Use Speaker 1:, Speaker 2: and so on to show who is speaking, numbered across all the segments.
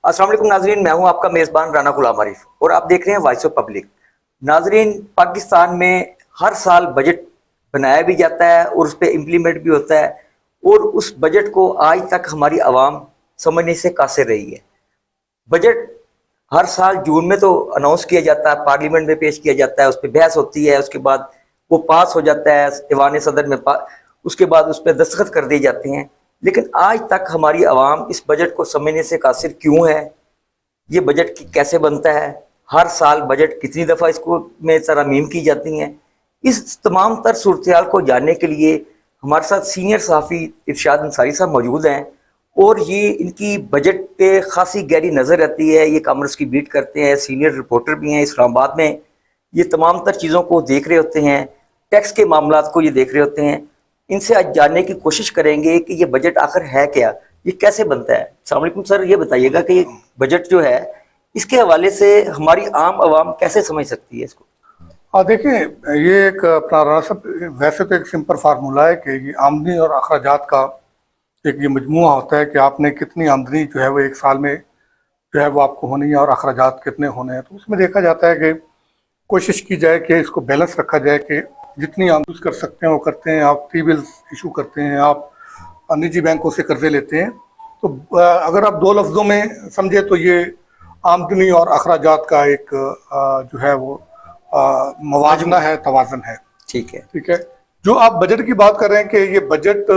Speaker 1: अस्सलाम वालेकुम नाजरीन, मैं हूं आपका मेज़बान राना गुलाम आरिफ और आप देख रहे हैं वॉइस ऑफ पब्लिक। नाजरीन, पाकिस्तान में हर साल बजट बनाया भी जाता है और उस पर इम्प्लीमेंट भी होता है और उस बजट को आज तक हमारी आवाम समझने से कासिर रही है। बजट हर साल जून में तो अनाउंस किया जाता है, पार्लियामेंट में पेश किया जाता है, उस पर बहस होती है, उसके बाद वो पास हो जाता है ऐवान सदर में, उसके बाद उस पर दस्तखत कर दिए जाते हैं। लेकिन आज तक हमारी आवाम इस बजट को समझने से कासिर क्यों है? ये बजट कैसे बनता है? हर साल बजट कितनी दफ़ा इसको में तरमीम की जाती हैं? इस तमाम तर सूरत को जानने के लिए हमारे साथ सीनियर सहाफ़ी इरशाद अंसारी साहब मौजूद हैं और ये इनकी बजट पे खासी गहरी नज़र रहती है। ये कॉमर्स की बीट करते हैं, सीनियर रिपोर्टर भी हैं इस्लामाबाद में। ये तमाम तर चीज़ों को देख रहे होते हैं, टैक्स के मामलात को ये देख रहे होते हैं। इनसे आज जानने की कोशिश करेंगे कि ये बजट आखिर है क्या, ये कैसे बनता है। अस्सलाम वालेकुम सर, ये बताइएगा कि ये बजट जो है इसके हवाले से हमारी आम आवाम कैसे समझ सकती है इसको?
Speaker 2: हाँ, देखिए, ये एक अपना रासप वैसे तो एक सिंपल फार्मूला है कि ये आमदनी और अखराजात का एक ये मजमुआ होता है कि आपने कितनी आमदनी जो है वो एक साल में जो है वो आपको होनी है और अखराजात कितने होने हैं। तो उसमें देखा जाता है कि कोशिश की जाए कि इसको बैलेंस रखा जाए कि जितनी आमदनी कर सकते हैं वो करते हैं। आप टी बिल्स इशू करते हैं, आप निजी बैंकों से कर्जे लेते हैं। तो अगर आप दो लफ्ज़ों में समझे तो ये आमदनी और अखराजात का एक जो है वो मवाजना है, तवाज़न है।
Speaker 1: ठीक है।
Speaker 2: ठीक है। जो आप बजट की बात कर रहे हैं कि ये बजट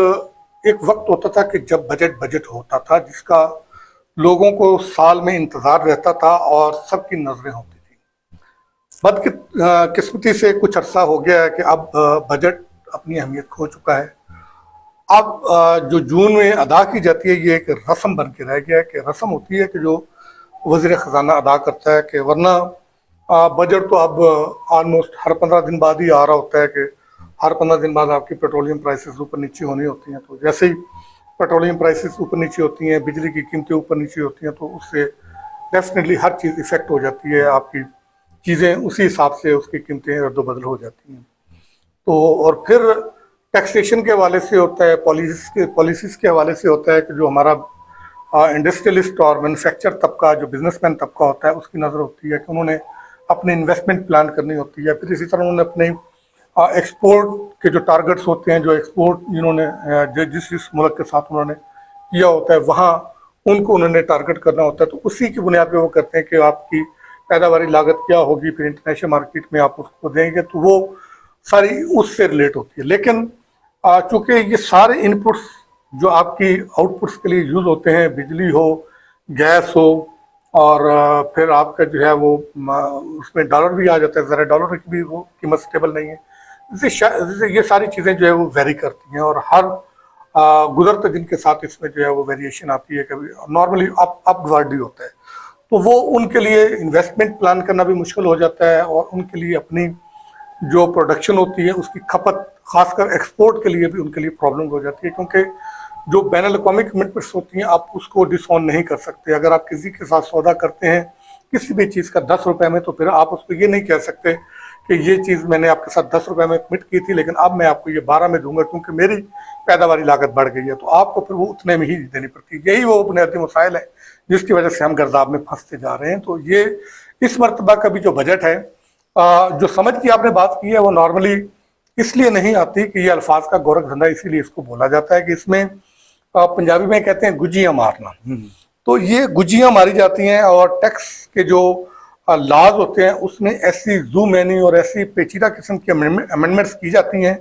Speaker 2: एक वक्त होता था कि जब बजट बजट होता था जिसका लोगों को साल में इंतजार रहता था और सबकी नजरें होती थी। बदकिस्मती से कुछ अरसा हो गया है कि अब बजट अपनी अहमियत खो चुका है। अब जो जून में अदा की जाती है ये एक रस्म बन के रह गया है कि रस्म होती है कि जो वज़ीर ख़जाना अदा करता है, कि वरना बजट तो अब ऑलमोस्ट हर 15 दिन बाद ही आ रहा होता है कि हर 15 दिन बाद आपकी पेट्रोलियम प्राइसेस ऊपर नीचे होनी होती हैं। तो जैसे ही पेट्रोलियम प्राइसेस ऊपर नीचे होती हैं, बिजली की कीमतें ऊपर नीचे होती हैं, तो उससे डेफिनेटली हर चीज़ इफेक्ट हो जाती है। आपकी चीज़ें उसी हिसाब से उसकी कीमतें रद्द-बदल हो जाती हैं। तो और फिर टैक्सेशन के हवाले से होता है, पॉलिसीज़ के हवाले से होता है कि जो हमारा इंडस्ट्रियलिस्ट और मैन्युफैक्चर तबका, जो बिजनेसमैन तबका होता है, उसकी नज़र होती है कि उन्होंने अपनी इन्वेस्टमेंट प्लान करनी होती है। फिर इसी तरह उन्होंने अपने एक्सपोर्ट के जो टारगेट्स होते हैं, जो एक्सपोर्ट जिन्होंने जिस जिस मुल्क के साथ उन्होंने किया होता है, वहाँ उनको उन्होंने टारगेट करना होता है। तो उसी की बुनियाद पे वो करते हैं कि आपकी पैदावारी लागत क्या होगी, फिर इंटरनेशनल मार्केट में आप उसको देंगे, तो वो सारी उससे रिलेट होती है। लेकिन चूंकि ये सारे इनपुट्स जो आपकी आउटपुट्स के लिए यूज़ होते हैं, बिजली हो, गैस हो, और फिर आपका जो है वो उसमें डॉलर भी आ जाता है, ज़रा डॉलर की भी वो कीमत स्टेबल नहीं है। जैसे ये सारी चीज़ें जो है वो वेरी करती हैं और हर गुजरते दिन के साथ इसमें जो है वो वेरिएशन आती है। कभी नॉर्मली अपवर्ड ही होता है। तो वो उनके लिए इन्वेस्टमेंट प्लान करना भी मुश्किल हो जाता है और उनके लिए अपनी जो प्रोडक्शन होती है उसकी खपत, खासकर एक्सपोर्ट के लिए भी उनके लिए प्रॉब्लम हो जाती है, क्योंकि जो बैन अवी कमिटमेंट्स होती हैं आप उसको डिसऑन नहीं कर सकते। अगर आप किसी के साथ सौदा करते हैं किसी भी चीज़ का 10 रुपए में, तो फिर आप उसको ये नहीं कह सकते कि ये चीज़ मैंने आपके साथ 10 रुपए में कमिट की थी, लेकिन अब मैं आपको ये 12 में दूंगा क्योंकि मेरी पैदावारी लागत बढ़ गई है। तो आपको फिर वो उतने में ही देनी पड़ती है। यही वो बुनियादी मसाइल है जिसकी वजह से हम गर्दाब में फंसते जा रहे हैं। तो ये इस मरतबा का भी जो बजट है, जो समझ की आपने बात की है, वो नॉर्मली इसलिए नहीं आती कि ये अल्फाज का गोरख धंधा, इसीलिए इसको बोला जाता है कि इसमें पंजाबी में कहते हैं गुजियां मारना। तो ये गुजियां मारी जाती हैं और टैक्स के जो लॉज होते हैं उसमें ऐसी जू मैनी और ऐसी पेचीदा किस्म की अमेंडमेंट्स की जाती हैं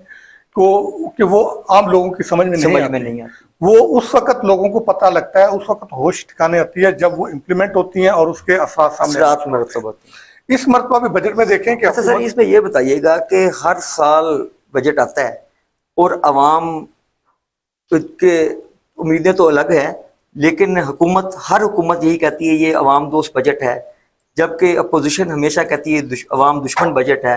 Speaker 2: कि वो आम लोगों की समझ में नहीं आती। वो उस वक्त लोगों को पता लगता है, उस वक्त होश ठिकाने आती है जब वो इम्प्लीमेंट होती हैं और उसके असरात सामने आते हैं। इस मरतबा भी बजट में देखें कि
Speaker 1: अच्छा सर, इसमें ये बताइएगा कि हर साल बजट आता है और आवाम के उम्मीदें तो अलग है, लेकिन हर हुकूमत यही कहती है ये अवाम दोस्त बजट है, जबकि अपोजिशन हमेशा कहती है अवाम दुश्मन बजट है।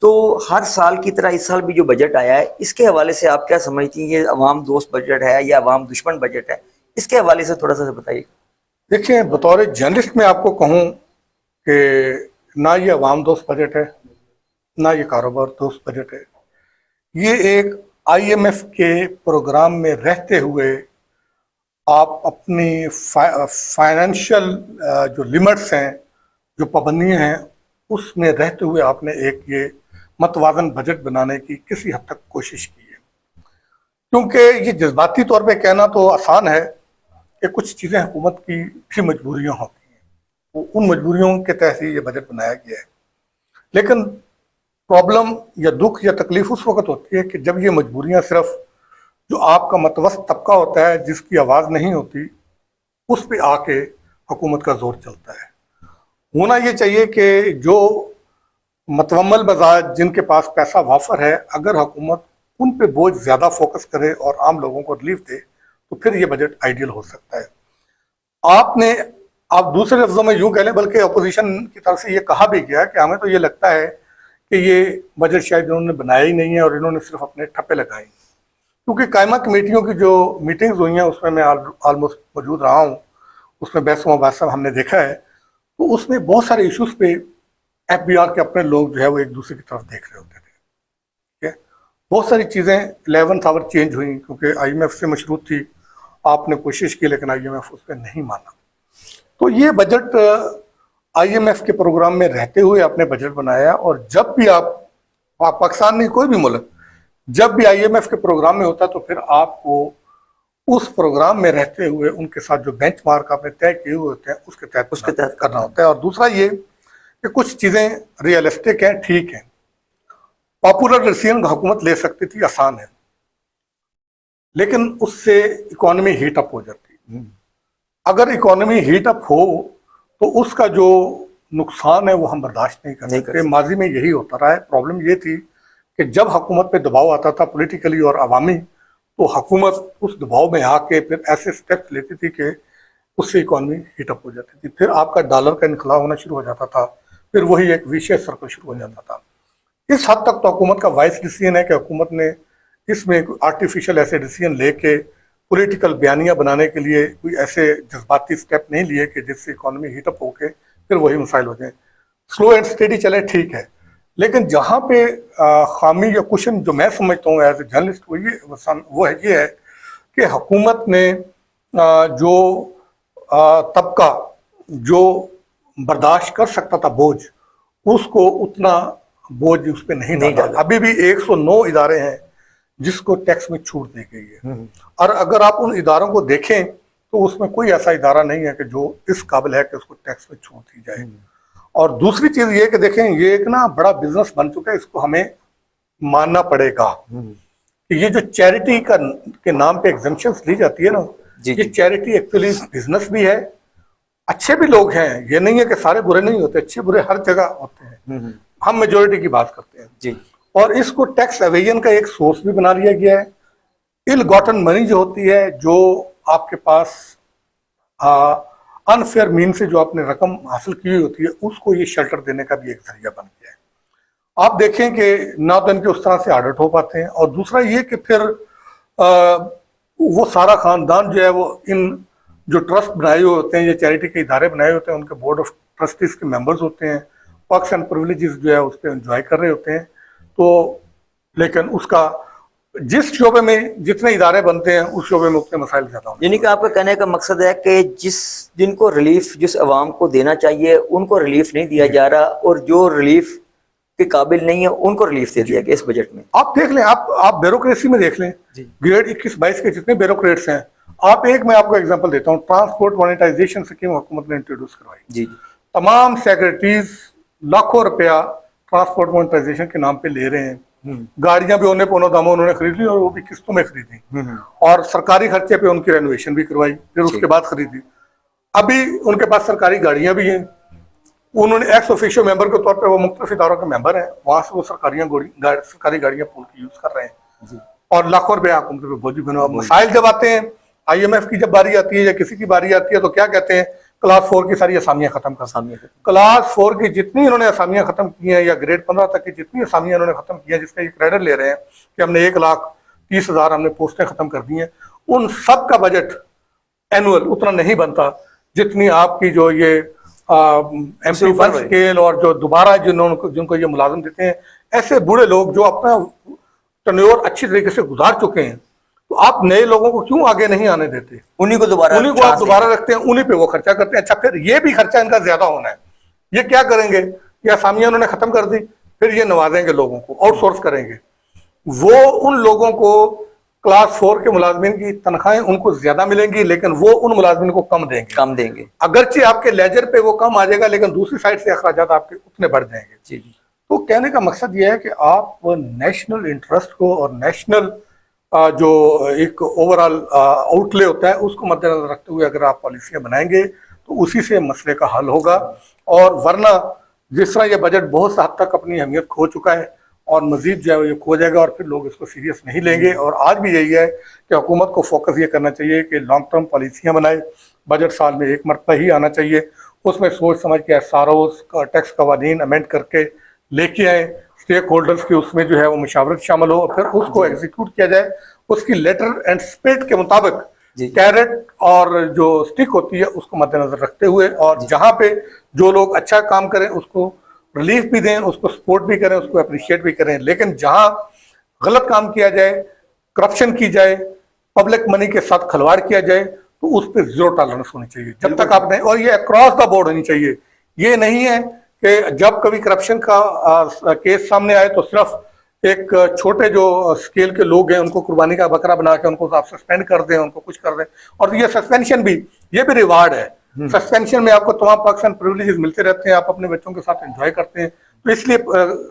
Speaker 1: तो हर साल की तरह इस साल भी जो बजट आया है, इसके हवाले से आप क्या समझती हैं, ये अवाम दोस्त बजट है या अवाम दुश्मन बजट है? इसके हवाले से थोड़ा सा बताइए।
Speaker 2: देखिए, बतौर जर्नलिस्ट मैं आपको कहूँ कि ना ये अवाम दोस्त बजट है, ना ये कारोबार दोस्त बजट है। ये एक IMF के प्रोग्राम में रहते हुए आप अपनी फाइनेंशियल जो लिमिट्स हैं, जो पाबंदियां हैं, उसमें रहते हुए आपने एक ये मतवाजन बजट बनाने की किसी हद तक कोशिश की है। क्योंकि ये जज्बाती तौर पे कहना तो आसान है कि कुछ चीज़ें हुकूमत की भी मजबूरियां होती हैं, वो उन मजबूरियों के तहत ही ये बजट बनाया गया है। लेकिन प्रॉब्लम या दुख या तकलीफ उस वक्त होती है कि जब ये मजबूरियां सिर्फ जो आपका मतवस्त तबका होता है, जिसकी आवाज़ नहीं होती, उस पे आके हुकूमत का जोर चलता है। होना ये चाहिए कि जो मतवम्मल मजाज, जिनके पास पैसा वाफर है, अगर हुकूमत उन पे बोझ ज़्यादा फोकस करे और आम लोगों को रिलीफ दे, तो फिर ये बजट आइडियल हो सकता है। आपने आप दूसरे लफ्जों में यूं कह लें, बल्कि अपोजिशन की तरफ से ये कहा भी गया कि हमें तो ये लगता है कि ये बजट शायद इन्होंने बनाया ही नहीं है और इन्होंने सिर्फ अपने ठप्पे लगाए। क्योंकि कायमा कमेटियों की जो मीटिंग्स हुई हैं उसमें मैं ऑलमोस्ट मौजूद रहा हूँ, उसमें बहस मुबासा हमने देखा है, तो उसमें बहुत सारे इश्यूज पे FBR के अपने लोग जो है वो एक दूसरे की तरफ देख रहे होते थे। ठीक है, बहुत सारी चीज़ें 11th आवर चेंज हुई क्योंकि IMF से मशरूत थी, आपने कोशिश की लेकिन IMF उस पर नहीं माना। तो ये बजट IMF के प्रोग्राम में रहते हुए आपने बजट बनाया, और जब भी आप पाकिस्तान नहीं कोई भी मुल्क जब भी IMF के प्रोग्राम में होता है तो फिर आपको उस प्रोग्राम में रहते हुए उनके साथ जो बेंचमार्क आपने तय किए हुए होते हैं उसके तहत करना होता है। और दूसरा ये कि कुछ चीज़ें रियलिस्टिक हैं, ठीक हैं, पॉपुलर डिसीजन हुकूमत ले सकती थी, आसान है, लेकिन उससे इकोनॉमी हीट अप हो जाती। अगर इकोनॉमी हीट अप हो तो उसका जो नुकसान है वो हम बर्दाश्त नहीं कर सकते। माजी में यही होता रहा है। प्रॉब्लम ये थी कि जब हुकूमत पे दबाव आता था पॉलिटिकली और अवामी, तो हुकूमत उस दबाव में आके फिर ऐसे स्टेप्स लेती थी कि उससे इकोनॉमी हीटअप हो जाती थी, फिर आपका डॉलर का इनखला होना शुरू हो जाता था, फिर वही एक विशेष सर्कल शुरू हो जाता था। इस हद तक तो हुकूमत का वाइस डिसीजन है कि हुकूमत ने इसमें आर्टिफिशियल ऐसे डिसीजन लेके पॉलिटिकल बयानियां बनाने के लिए कोई ऐसे जज्बाती स्टेप नहीं लिए कि जिससे इकोनॉमी हीटअप होके फिर वही मसाइल हो जाए। स्लो एंड स्टेडी चले, ठीक है, लेकिन जहाँ पे खामी या क्वेश्चन जो मैं समझता हूँ एज ए जर्नलिस्ट वो है ये है कि हुकूमत ने जो तबका जो बर्दाश्त कर सकता था बोझ, उसको उतना बोझ उस पर नहीं डाला। अभी भी 109 इदारे हैं जिसको टैक्स में छूट दी गई है, और अगर आप उन इदारों को देखें तो उसमें कोई ऐसा इदारा नहीं है कि जो इस काबिल है कि उसको टैक्स में छूट दी जाए। और दूसरी चीज ये कि देखें, ये एक ना बड़ा बिजनेस बन चुका है, इसको हमें मानना पड़ेगा कि ये जो चैरिटी के नाम पे एग्जेम्पशंस ली जाती है ना, ये चैरिटी एक्चुअली बिजनेस भी है। अच्छे भी लोग हैं, ये नहीं है कि सारे बुरे नहीं होते, अच्छे बुरे हर जगह होते हैं, हम मेजोरिटी की बात करते हैं जी। और इसको टैक्स एवेजन का एक सोर्स भी बना लिया गया है। इल गॉटन मनी जो होती है, जो आपके पास अनफेयर मीन से जो आपने रकम हासिल की हुई होती है, उसको ये शेल्टर देने का भी एक जरिया बन गया है। आप देखें कि ना तो इनके उस तरह से ऑडिट हो पाते हैं, और दूसरा ये कि फिर वो सारा खानदान जो है वो इन जो ट्रस्ट बनाए हुए होते हैं, ये चैरिटी के इदारे बनाए होते हैं, उनके बोर्ड ऑफ ट्रस्टीज के मेंबर्स होते हैं, पर्क्स एंड प्रिविलेजेस जो है उस पर एंजॉय कर रहे होते हैं। तो लेकिन उसका जिस शोबे में जितने इदारे बनते हैं उस शोबे में उतने मसाइल ज्यादा होते हैं।
Speaker 1: यानी कि आपका कहने का मकसद है कि जिनको रिलीफ जिस अवाम को देना चाहिए उनको रिलीफ नहीं दिया जा रहा, और जो रिलीफ के काबिल नहीं है उनको रिलीफ दे दिया गया इस बजट में।
Speaker 2: आप देख लें, आप ब्यूरोक्रेसी में देख लें, ग्रेड 21-22 के जितने ब्यूरोक्रेट्स हैं, आप एक मैं आपको एग्जांपल देता हूं, ट्रांसपोर्ट मोनेटाइजेशन स्कीम हुकूमत ने इंट्रोड्यूस करवाई जी। तमाम सेक्रेटरीज लाखों रुपया ट्रांसपोर्ट मोनेटाइजेशन के नाम पे ले रहे हैं, गाड़ियां भी उन्हें पौनों दामों उन्होंने खरीद ली, और वो भी किस्तों में खरीदी, और सरकारी खर्चे पे उनकी रेनोवेशन भी करवाई, फिर उसके बाद खरीदी। अभी उनके पास सरकारी गाड़ियां भी हैं, उन्होंने एक्स ऑफिशियो मेंबर के तौर पे वो मुख्तलिफ इदारों के मेंबर हैं, वहां से वो सरकारी गाड़ियां पूल की यूज कर रहे हैं, और लाखों रुपया हुकूमत पे बोझ बना। मसाइल जब आते हैं, IMF की जब बारी आती है या किसी की बारी आती है, तो क्या कहते हैं, क्लास 4 की सारी असामियां खत्म कर। क्लास 4 की जितनी इन्होंने असामियां खत्म की हैं, या ग्रेड 15 तक की जितनी असामियां इन्होंने खत्म की हैं, जिसका ये क्रेडिट ले रहे हैं कि हमने 1,30,000 हमने पोस्टें खत्म कर दी हैं, उन सब का बजट एनुअल उतना नहीं बनता जितनी आपकी जो ये MP फंड स्केल और जो दोबारा जिनको ये मुलाजिम देते हैं, ऐसे बूढ़े लोग जो अपना टर्नओवर अच्छी तरीके से गुजार चुके हैं, तो आप नए लोगों को क्यों आगे नहीं आने देते?
Speaker 1: उन्हीं को
Speaker 2: उन्हीं को आप
Speaker 1: चांस
Speaker 2: दोबारा रखते हैं, उन्हीं पे वो खर्चा करते हैं। अच्छा, फिर ये भी खर्चा इनका ज्यादा होना है, ये क्या करेंगे? ये असामियां उन्होंने खत्म कर दी, फिर ये नवाजेंगे लोगों को, आउटसोर्स करेंगे। वो उन लोगों को क्लास 4 के मुलाजमीन की तनख्वाहें उनको ज्यादा मिलेंगी, लेकिन वो उन मुलाजमीन को कम देंगे। अगरचे आपके लेजर पे वो कम आ जाएगा, लेकिन दूसरी साइड से अखराजात आपके उतने बढ़ जाएंगे।
Speaker 1: जी।
Speaker 2: तो कहने का मकसद ये है कि आप नेशनल इंटरेस्ट को और नेशनल जो एक ओवरऑल आउटले होता है उसको मद्देनजर रखते हुए अगर आप पॉलिसियां बनाएंगे तो उसी से मसले का हल होगा। और वरना जिस तरह ये बजट बहुत हद तक अपनी अहमियत खो चुका है और मजीद जो है ये खो जाएगा, और फिर लोग इसको सीरियस नहीं लेंगे। और आज भी यही है कि हुकूमत को फोकस ये करना चाहिए कि लॉन्ग टर्म पॉलिसियां बनाए, बजट साल में एक मरतबा ही आना चाहिए, उसमें सोच समझ के एसआरओ का टैक्स कवानीन अमेंड करके लेके आए, स्टेक होल्डर्स की उसमें जो है वो मुशावरत शामिल हो, और फिर उसको एग्जीक्यूट किया जाए उसकी लेटर एंड स्पिरिट के मुताबिक, कैरेट और जो स्टिक होती है उसको मद्देनजर रखते हुए। और जहां पे जो लोग अच्छा काम करें उसको रिलीफ भी दें, उसको सपोर्ट भी करें, उसको अप्रिशिएट भी करें। लेकिन जहां गलत काम किया जाए, करप्शन की जाए, पब्लिक मनी के साथ खिलवाड़ किया जाए, तो उस पर जीरो टॉलरेंस होनी चाहिए जब तक आपने, और ये अक्रॉस द बोर्ड होनी चाहिए। ये नहीं है कि जब कभी करप्शन का केस सामने आए तो सिर्फ एक छोटे जो स्केल के लोग हैं उनको कुर्बानी का बकरा बना के उनको आप सस्पेंड कर दें, उनको कुछ कर दें। और ये सस्पेंशन भी, ये भी रिवार्ड है। सस्पेंशन में आपको तमाम पर्क्स एंड प्रिविलेजेस मिलते रहते हैं, आप अपने बच्चों के साथ एंजॉय करते हैं, तो इसलिए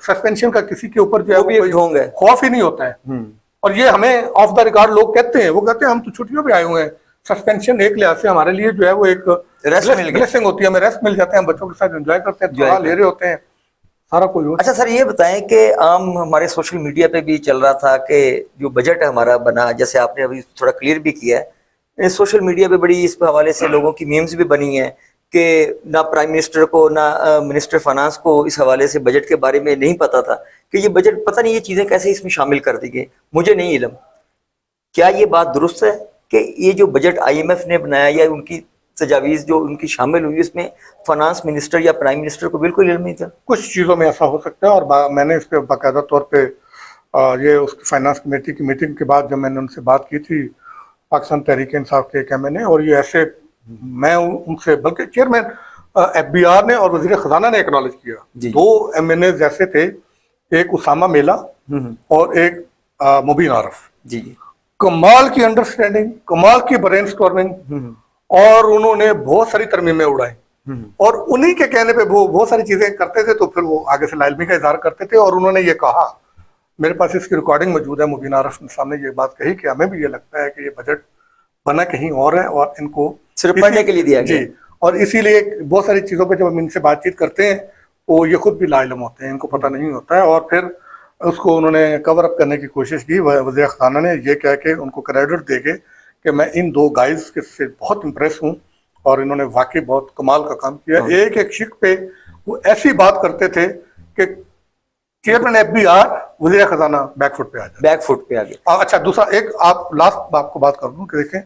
Speaker 2: सस्पेंशन का किसी के ऊपर जो है कोई खौफ ही नहीं होता है। और ये हमें ऑफ द रिकॉर्ड लोग कहते हैं, वो कहते हैं हम तो छुट्टियों पे आए हुए हैं, सस्पेंशन एक लिहाज से हमारे लिए जो है वो एक ब्लेसिंग होती है, हमें रेस्ट मिल जाते हैं, हम बच्चों के साथ एंजॉय करते हैं, थोड़ा ले रहे होते हैं, सारा कोई हो।
Speaker 1: अच्छा सर, ये बताएं कि आम हमारे सोशल मीडिया पे भी चल रहा था कि जो बजट हमारा बना, जैसे आपने अभी थोड़ा क्लियर भी किया है, सोशल मीडिया पे बड़ी इस हवाले से लोगों की मीम्स भी बनी है कि ना प्राइम मिनिस्टर को ना मिनिस्टर फाइनेंस को इस हवाले से बजट के बारे में नहीं पता था कि ये बजट, पता नहीं ये चीज़ें कैसे इसमें शामिल कर दी गई, मुझे नहीं इल्म। क्या ये बात दुरुस्त है कि ये जो बजट IMF ने बनाया या उनकी तजावीज़ जो उनकी शामिल हुई उसमें फाइनेंस मिनिस्टर या प्राइम मिनिस्टर को बिल्कुल इल्म नहीं था?
Speaker 2: कुछ चीज़ों में ऐसा हो सकता है, और मैंने इस पर बाकायदा तौर पे ये उसकी फाइनेंस कमेटी की मीटिंग के बाद जब मैंने उनसे बात की थी, पाकिस्तान तहरीक इंसाफ के एक MNA, और ये ऐसे मैं उनसे, बल्कि चेयरमैन FBR ने और वजीर खजाना ने एक्नॉलेज किया, दो MNA ऐसे थे, एक उसामा मेला और एक मुबीन आरफ जी, कमाल की अंडरस्टैंडिंग, कमाल की ब्रेनस्टॉर्मिंग, और उन्होंने बहुत सारी तरमीमें उड़ाई, और उन्हीं के कहने पे वो बहुत सारी चीजें करते थे, तो फिर वो आगे से लाइलमी का इजहार करते थे। और उन्होंने ये कहा, मेरे पास इसकी रिकॉर्डिंग मौजूद है, मुबीन आरफ ने सामने ये बात कही कि हमें भी ये लगता है कि ये बजट बना कहीं और है और इनको
Speaker 1: सिर्फ पढ़ने के लिए दिया गया
Speaker 2: जी, और इसीलिए बहुत सारी चीजों पे जब हम इनसे बातचीत करते हैं तो ये खुद भी लाइलम होते हैं, इनको पता नहीं होता है। और फिर उसको उन्होंने कवर अप करने की कोशिश की, वज़ीर ख़ज़ाना ने ये कह के उनको क्रेडिट दे के कि मैं इन दो गाइज के से बहुत इम्प्रेस हूँ और इन्होंने वाकई बहुत कमाल का काम किया। एक एक शिक पे वो ऐसी बात करते थे कि चेयरमैन FBR वज़ीर ख़ज़ाना बैकफुट पे आ गया। अच्छा, दूसरा एक आप लास्ट आपको बात कर दूं कि देखें,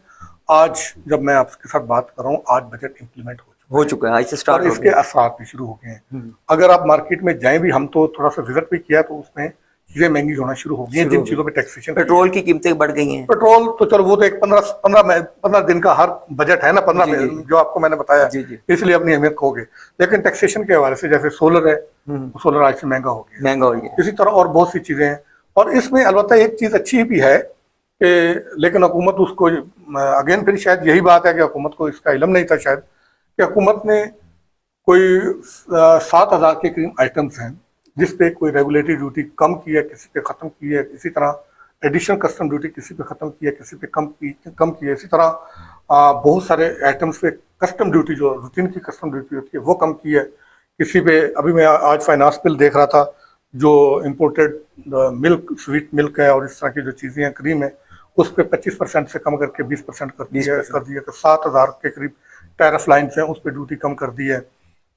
Speaker 2: आज जब मैं आपके साथ बात कर रहा हूँ, आज बजट इम्प्लीमेंट हो चुका है, आज से स्टार्ट, और इसके असरात भी शुरू हो गए हैं। अगर आप मार्केट में जाएं भी, हम तो थोड़ा सा विजिट भी किया, तो उसमें चीजें महंगी होना शुरू हो गई हैं, जिन चीजों पे टैक्सेशन,
Speaker 1: पेट्रोल की कीमतें बढ़ गई हैं।
Speaker 2: पेट्रोल तो चलो वो तो एक 15 दिन का हर बजट है ना, 15 जो आपको मैंने बताया, इसलिए अपनी अहमियत खो गए। लेकिन टैक्सेशन के हवाले से जैसे सोलर है, सोलर आज से महंगा हो गया, इसी तरह और बहुत सी चीजें हैं। और इसमें अलबत्ता एक चीज अच्छी भी है कि, लेकिन हुकूमत उसको, अगेन फिर शायद यही बात है कि हुकूमत को इसका इल्म नहीं था शायद, कि हुकूमत ने कोई 7,000 के करीब आइटम्स हैं जिस पे कोई रेगुलेटरी ड्यूटी कम की है, किसी पे ख़त्म की है, इसी तरह एडिशनल कस्टम ड्यूटी किसी पे ख़त्म की है, किसी पे कम की है, इसी तरह बहुत सारे आइटम्स पे कस्टम ड्यूटी, जो रूटीन की कस्टम ड्यूटी होती है, वो कम की है। किसी पे, अभी मैं आज फाइनेंस बिल देख रहा था, जो इम्पोर्टेड मिल्क, स्वीट मिल्क है और इस तरह की जो चीज़ें हैं, क्रीम है, उस पर 25% से कम करके 20% कर दिया। 7,000 के करीब टैरिफ लाइन्स हैं, उस पर ड्यूटी कम कर दी है।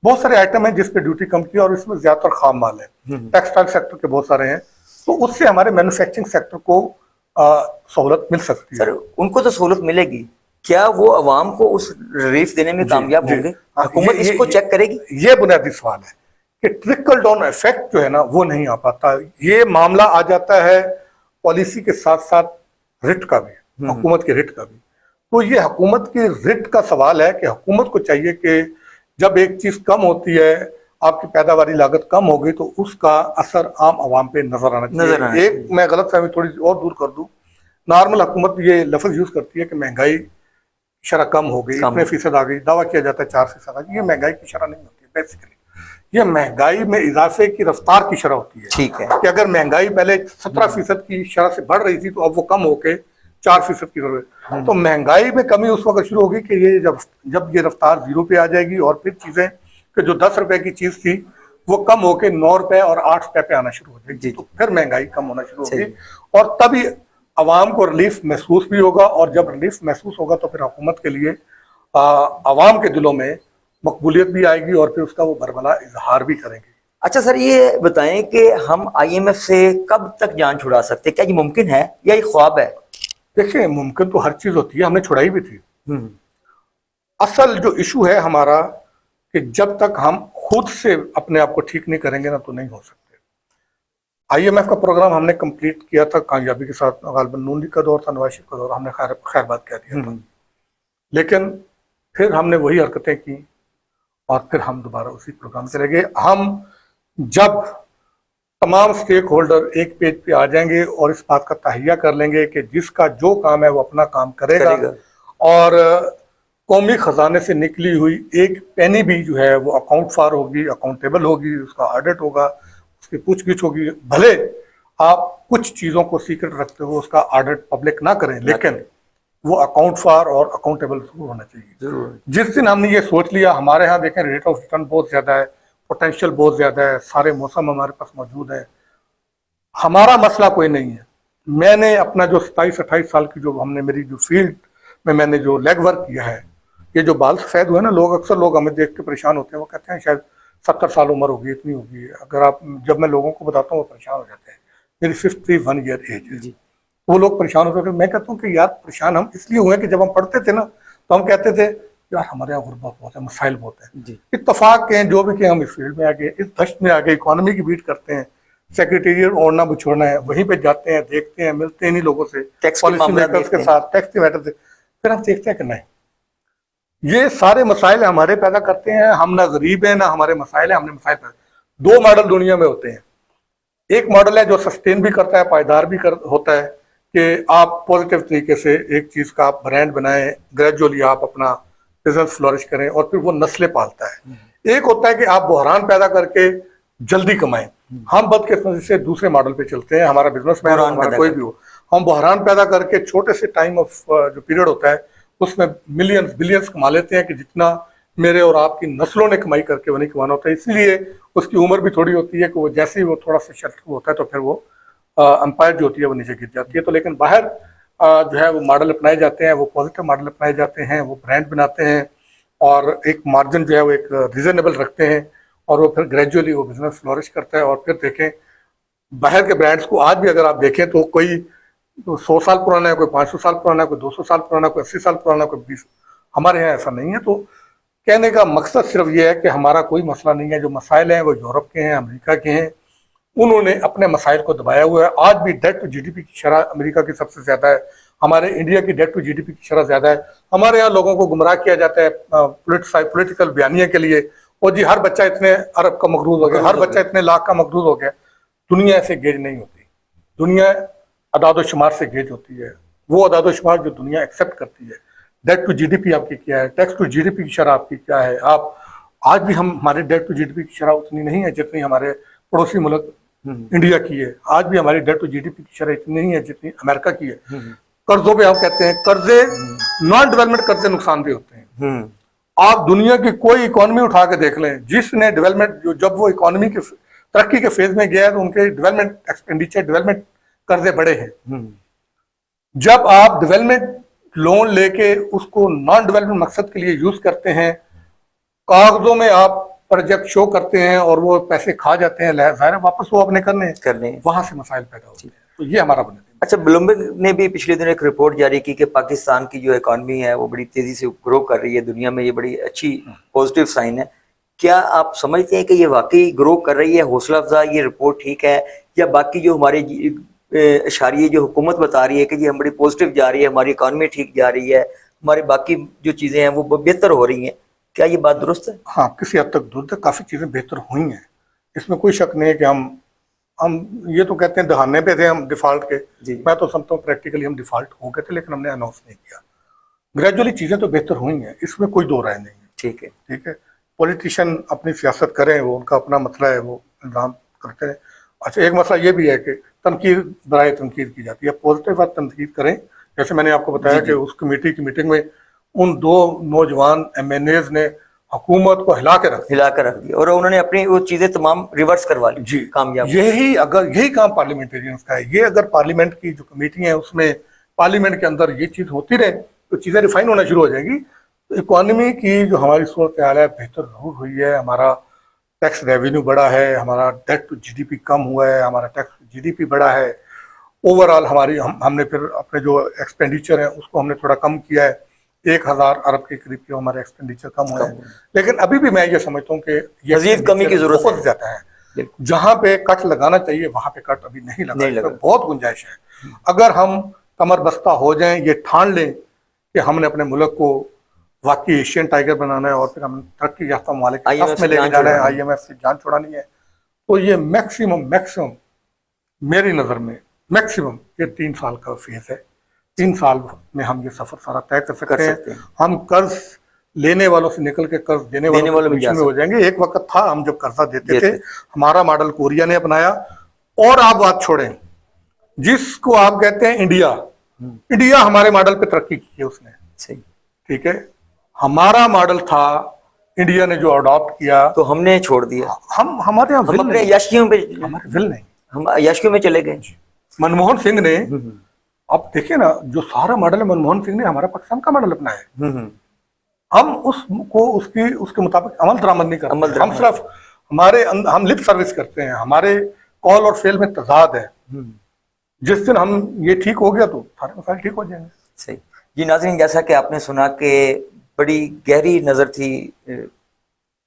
Speaker 2: बहुत सारे आइटम हैं जिस पे ड्यूटी कम की है, और इसमें ज्यादातर खाम माल है, टेक्सटाइल सेक्टर के बहुत सारे हैं, तो उससे हमारे मैन्युफैक्चरिंग सेक्टर को सहूलत मिल सकती है।
Speaker 1: सर, उनको तो सहूलत मिलेगी, क्या वो अवाम को उस रिलीफ देने में कामयाब होंगे? हुकूमत इसको चेक करेगी?
Speaker 2: ये बुनियादी सवाल है कि ट्रिकल डाउन इफेक्ट जो है ना, वो नहीं आ पाता। ये मामला आ जाता है पॉलिसी के साथ साथ रिट का भी, हुकूमत के रिट का भी। तो ये हुकूमत की रिट का सवाल है कि हुकूमत को चाहिए कि जब एक चीज कम होती है, आपकी पैदावारी लागत कम हो गई, तो उसका असर आम आवाम पे नजर आना चाहिए। एक मैं गलत फहमी थोड़ी और दूर कर दूं, नॉर्मल हुकूमत ये लफ्ज यूज करती है कि महंगाई शरह कम हो गई, इतने फीसद आ गई, दावा किया जाता है 4% आ गई। ये महंगाई की शरह नहीं होती है बेसिकली, ये महंगाई में इजाफे की रफ्तार की शरह होती है।
Speaker 1: ठीक है
Speaker 2: कि अगर महंगाई पहले 17% की शरह से बढ़ रही थी, तो अब वो कम होके 4% की हो गई। तो महंगाई में कमी उस वक्त शुरू होगी कि ये जब ये रफ्तार 0 पे आ जाएगी, और फिर चीजें कि जो 10 रुपए की चीज थी वो कम होके 9 रुपए और 8 रुपए पे आना शुरू हो जाएगी, तो फिर महंगाई कम होना शुरू होगी, और तभी आवाम को रिलीफ महसूस भी होगा। और जब रिलीफ महसूस होगा तो फिर हुकूमत के लिए आवाम के दिलों में मकबूलियत भी आएगी, और फिर उसका वो बरबला इजहार भी करेंगे।
Speaker 1: अच्छा सर, ये बताएं कि हम IMF से कब तक जान छुड़ा सकते हैं? क्या ये मुमकिन है या ये ख्वाब है?
Speaker 2: देखिए, मुमकिन तो हर चीज होती है, हमने छुड़ाई भी थी। असल जो इशू है हमारा कि जब तक हम खुद से अपने आप को ठीक नहीं करेंगे ना, तो नहीं हो सकते। IMF का प्रोग्राम हमने कंप्लीट किया था कामयाबी के साथ, गालिबन नून लीग का दौर था, नवाज शरीफ का दौर, हमने खैर बात कह दिया था। लेकिन फिर हमने वही हरकतें की, और फिर हम दोबारा उसी प्रोग्राम से लगे। हम जब तमाम स्टेक होल्डर एक पेज पे आ जाएंगे और इस बात का तहिया कर लेंगे कि जिसका जो काम है वो अपना काम करेगा, और कौमी खजाने से निकली हुई एक पेनी भी जो है वो अकाउंट फार होगी, अकाउंटेबल होगी, उसका ऑडिट होगा, उसकी पूछगिछ होगी। भले आप कुछ चीजों को सीक्रेट रखते हो, उसका ऑडिट पब्लिक ना करें, लेकिन वो अकाउंट फार और अकाउंटेबल जरूर होना चाहिए। जिस दिन हमने ये सोच लिया, हमारे यहाँ देखें रेट ऑफ रिटर्न बहुत ज्यादा है, पोटेंशियल बहुत ज्यादा है, सारे मौसम हमारे पास मौजूद है, हमारा मसला कोई नहीं है। मैंने अपना जो 27-28 साल की जो हमने मेरी जो फील्ड में मैंने जो लेग वर्क किया है, ये जो बाल सफेद हुए ना, अक्सर लोग हमें देख के परेशान होते हैं, वो कहते हैं शायद 70 साल उम्र होगी, इतनी होगी। अगर आप, जब मैं लोगों को बताता हूँ वो परेशान हो जाते हैं। मेरी 51 ईयर एज है, वो लोग परेशान होते हैं। मैं कहता हूँ कि यार, परेशान हम इसलिए हुए कि जब हम पढ़ते थे ना, तो हम कहते थे यार हमारे यहाँ गुर्बत बहुत है, मसाइल बहुत है। इत्तफाक के जो भी कि हम इस फील्ड में आगे, इस दश्त में आगे, इकोनॉमी की बीट करते हैं, सेक्रेटेरिएट ओढ़ना बिछोड़ना है, वहीं पे जाते हैं, देखते हैं, मिलते हैं इन्हीं लोगों से, पॉलिसी मेकर्स के साथ, टैक्स के मैटर से, फिर हम देखते हैं कि नहीं, ये सारे मसाइल हमारे पैदा करते हैं। हम ना गरीब हैं ना हमारे मसाइल है, हमने मसाइल पैदा। 2 मॉडल दुनिया में होते हैं। एक मॉडल है जो सस्टेन भी करता है, पायदार भी होता है, कि आप पॉजिटिव तरीके से एक चीज का आप ब्रांड बनाएं, ग्रेजुअली आप अपना बिजनेस फ्लोरिश करें, और फिर वो नस्लें पालता है। एक होता है कि आप बहरान पैदा करके जल्दी कमाएं। हम बदकिस्मती से दूसरे मॉडल पे चलते हैं, हमारा बिजनेसमैन हमारा कोई भी हो, हम बहरान पैदा करके छोटे से टाइम ऑफ जो पीरियड होता है उसमें मिलियंस बिलियंस कमा लेते हैं, कि जितना मेरे और आपकी नस्लों ने कमाई करके वो नहीं कमाना होता है। इसलिए उसकी उम्र भी थोड़ी होती है कि वो जैसे ही वो थोड़ा सा शट होता है, तो फिर वो अंपायर जो होती है वो नीचे गिर जाती है। तो लेकिन बाहर जो है वो मॉडल अपनाए जाते हैं, वो पॉजिटिव मॉडल अपनाए जाते हैं, वो ब्रांड बनाते हैं, और एक मार्जिन जो है वो एक रीजनेबल रखते हैं, और वो फिर ग्रेजुअली वो बिजनेस फ्लोरिश करता है। और फिर देखें बाहर के ब्रांड्स को, आज भी अगर आप देखें तो कोई 100 साल पुराना है, कोई 500 साल पुराना है, कोई 200 साल पुराना, कोई 80 साल पुराना, कोई 20। हमारे यहाँ ऐसा नहीं है। तो कहने का मकसद सिर्फ ये है कि हमारा कोई मसला नहीं है, जो मसाइल हैं वो यूरोप के हैं, अमेरिका के हैं, उन्होंने अपने मसाइल को दबाया हुआ है। आज भी डेट टू जीडीपी की शरह अमेरिका की सबसे ज्यादा है, हमारे इंडिया की डेट टू जीडीपी की शरह ज्यादा है। हमारे यहाँ लोगों को गुमराह किया जाता है पॉलिटिकल बयानिया के लिए, और जी हर बच्चा इतने अरब का मकरूज हो गया, हर बच्चा इतने लाख का मकरूज हो गया। दुनिया ऐसे गेज नहीं होती, दुनिया अदाद शुमार से गेज होती है, वो अदाद शुमार जो दुनिया एक्सेप्ट करती है। डेट टू जीडीपी आपकी क्या है, टैक्स टू जीडीपी की शरह आपकी क्या है। आप आज भी हमारे डेट टू जीडीपी की शरह उतनी नहीं है जितनी हमारे पड़ोसी मुल्क इंडिया की है। आज भी हमारी डेट टू जीडीपी की शरह इतनी नहीं है जितनी अमेरिका की है। कर्जों पे हम कहते हैं कर्जे, नॉन डेवलपमेंट कर्जे नुकसानदेह होते हैं। आप दुनिया की कोई इकोनॉमी उठा के देख लें, जिसने डेवलपमेंट, जब वो इकोनॉमी के तरक्की के फेज में गया है, तो उनके डेवलपमेंट एक्सपेंडिचर, डेवलपमेंट कर्जे बड़े हैं। जब आप डेवलपमेंट लोन लेके उसको नॉन डेवलपमेंट मकसद के लिए यूज करते हैं, कागजों में आप प्रोजेक्ट शो करते हैं और वो पैसे खा जाते हैं, जाहिर है वापस वो अपने करने वहां से मसाइल पैदा होते हैं। तो ये हमारा बुनियादी।
Speaker 1: अच्छा, ब्लूमबर्ग ने भी पिछले दिनों एक रिपोर्ट जारी की कि पाकिस्तान की जो इकॉनमी है वो बड़ी तेजी से ग्रो कर रही है, दुनिया में ये बड़ी अच्छी पॉजिटिव साइन है। क्या आप समझते हैं कि ये वाकई ग्रो कर रही है, हौसला अफजा, ये रिपोर्ट ठीक है, या बाकी जो हमारे इशारे जो हुकूमत बता रही है कि जी हम बड़ी पॉजिटिव जा रही है, हमारी इकॉनमी ठीक जा रही है, हमारी बाकी जो चीज़ें हैं वो बेहतर हो रही हैं, क्या ये बात दुरुस्त है?
Speaker 2: हाँ, किसी हद तक दुरुस्त है, काफ़ी चीज़ें बेहतर हुई हैं, इसमें कोई शक नहीं है कि हम ये तो कहते हैं दहाने पे थे हम डिफ़ॉल्ट के।
Speaker 1: जी।
Speaker 2: मैं तो समझता हूँ प्रैक्टिकली हम डिफ़ॉल्ट हो गए थे, लेकिन हमने अनाउंस नहीं किया। ग्रेजुअली चीज़ें तो बेहतर हुई हैं, इसमें कोई दो राय नहीं है।
Speaker 1: ठीक है।
Speaker 2: ठीक है, पॉलिटिशियन अपनी सियासत करें, वो उनका अपना मसला है, वो इंतजाम करते हैं। अच्छा, एक मसला ये भी है कि तनकीद बराए तनकीद की जाती है, पॉजिटिव बात तनकीद करें। जैसे मैंने आपको बताया
Speaker 1: जी,
Speaker 2: कि
Speaker 1: जी।
Speaker 2: उस कमेटी की मीटिंग में उन 2 नौजवान एमएनएज़ ने हुकूमत को हिला के रख दिया।
Speaker 1: हिलाकर रख दिया और उन्होंने अपनी वो चीज़ें तमाम रिवर्स करवा ली।
Speaker 2: जी,
Speaker 1: कामयाब।
Speaker 2: यही काम पार्लियामेंटेरियंस का है। ये अगर पार्लियामेंट की जो कमेटी है उसमें पार्लियामेंट के अंदर ये चीज़ होती रहे तो चीज़ें रिफाइन होना शुरू हो जाएगी। तो इकोनॉमी की जो हमारी सूरत हाल है बेहतर जरूर हुई है। हमारा टैक्स रेवेन्यू बढ़ा है, हमारा डेट टू जीडीपी कम हुआ है, हमारा टैक्स टू जीडीपी बढ़ा है। ओवरऑल हमारी हमने फिर अपने जो एक्सपेंडिचर है उसको हमने थोड़ा कम किया है। 1000 अरब के करीब के हमारे एक्सपेंडिचर कम हुए हैं। लेकिन अभी भी मैं ये समझता हूँ कि ये
Speaker 1: मजीद कमी की जरूरत
Speaker 2: बहुत ज्यादा है।
Speaker 1: बिल्कुल।
Speaker 2: जहाँ पे कट लगाना चाहिए वहां पे कट अभी नहीं लगा,
Speaker 1: नहीं
Speaker 2: इसमें
Speaker 1: लगा।
Speaker 2: बहुत गुंजाइश है। अगर हम कमर बस्ता हो जाएं, ये ठान लें कि हमने अपने मुल्क को वाकई एशियन टाइगर बनाना है और फिर हम तरक्की याफ्ता ममालिक के
Speaker 1: IMF
Speaker 2: सफ में
Speaker 1: से
Speaker 2: लेके
Speaker 1: जान
Speaker 2: जाना है,
Speaker 1: छुड़वानी।
Speaker 2: IMF से जान छुड़ानी है, तो ये मैक्सिमम मेरी नज़र में मैक्सिमम ये 3 साल का फेज है। 3 साल में हम ये सफर सारा तय कर सकते हैं। हम कर्ज लेने वालों से निकल के कर्ज देने वालों की पोजीशन में हो जाएंगे। एक वक्त था हम जब कर्जा देते थे, हमारा मॉडल कोरिया ने अपनाया। और आप बात छोड़ें, जिसको आप कहते हैं इंडिया हमारे मॉडल पे तरक्की की है उसने।
Speaker 1: सही।
Speaker 2: ठीक है, हमारा मॉडल था, इंडिया ने जो अडॉप्ट किया
Speaker 1: तो हमने छोड़ दिया।
Speaker 2: हमारे यहाँ
Speaker 1: हम अपने याशियों पे,
Speaker 2: हमारे विल नहीं,
Speaker 1: हम याशियों में चले गए।
Speaker 2: मनमोहन सिंह ने, आप देखिए ना, जो सारा मॉडल है मनमोहन सिंह ने हमारा पाकिस्तान का मॉडल अपनाया है। हम उसको उसके मुताबिक अमल दरामद नहीं करते। हम सिर्फ हम लिप सर्विस करते हैं। हमारे कॉल और फेल में तजाद है। जिस दिन हम ये ठीक हो गया तो सारे मसाइल ठीक हो जाएंगे।
Speaker 1: सही जी। नाज़रीन, जैसा कि आपने सुना कि बड़ी गहरी नज़र थी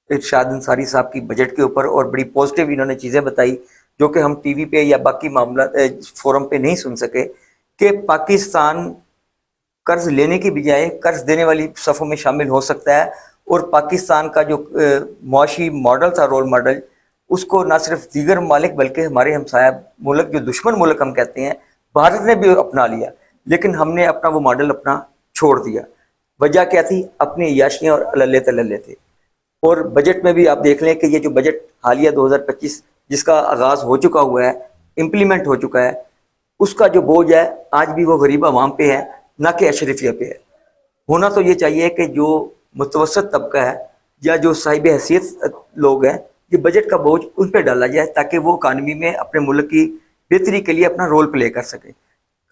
Speaker 1: इरशाद अंसारी साहब की बजट के ऊपर और बड़ी पॉजिटिव इन्होंने चीज़ें बताई जो कि हम टीवी पे या बाकी मामला फोरम पे नहीं सुन सके, कि पाकिस्तान कर्ज लेने की बजाय कर्ज देने वाली सफ़ों में शामिल हो सकता है और पाकिस्तान का जो मुआशी मॉडल था, रोल मॉडल, उसको ना सिर्फ दीगर ममालिक बल्कि हमारे हमसाया मुल्क, जो दुश्मन मुल्क हम कहते हैं, भारत ने भी अपना लिया। लेकिन हमने अपना वो मॉडल अपना छोड़ दिया। वजह क्या थी? अपनी याशियाँ और अल्ले तल्ले थे। और बजट में भी आप देख लें कि ये जो बजट हालिया 2025 जिसका आगाज़ हो चुका हुआ है, इम्प्लीमेंट हो चुका है, उसका जो बोझ है आज भी वो गरीब आवाम पे है, ना कि अशरफिया पे है। होना तो ये चाहिए कि जो मुतवसत तबका है या जो साहिब हैसियत लोग हैं, ये बजट का बोझ उन पर डाला जाए ताकि वो इकानमी में अपने मुल्क की बेहतरी के लिए अपना रोल प्ले कर सके।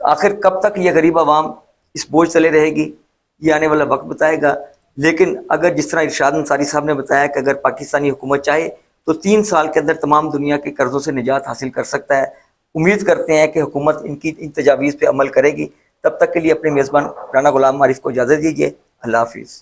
Speaker 1: आखिर कब तक ये गरीब आवाम इस बोझ तले रहेगी, ये आने वाला वक्त बताएगा। लेकिन अगर जिस तरह इरशाद अंसारी साहब ने बताया कि अगर पाकिस्तानी हुकूमत चाहे तो 3 साल के अंदर तमाम दुनिया के कर्जों से निजात हासिल कर सकता है। उम्मीद करते हैं कि हुकूमत इनकी इन तजावीज़ पर अमल करेगी। तब तक के लिए अपने मेज़बान राना गुलाम आरिफ को इजाज़त दीजिए। अल्लाह हाफिज़।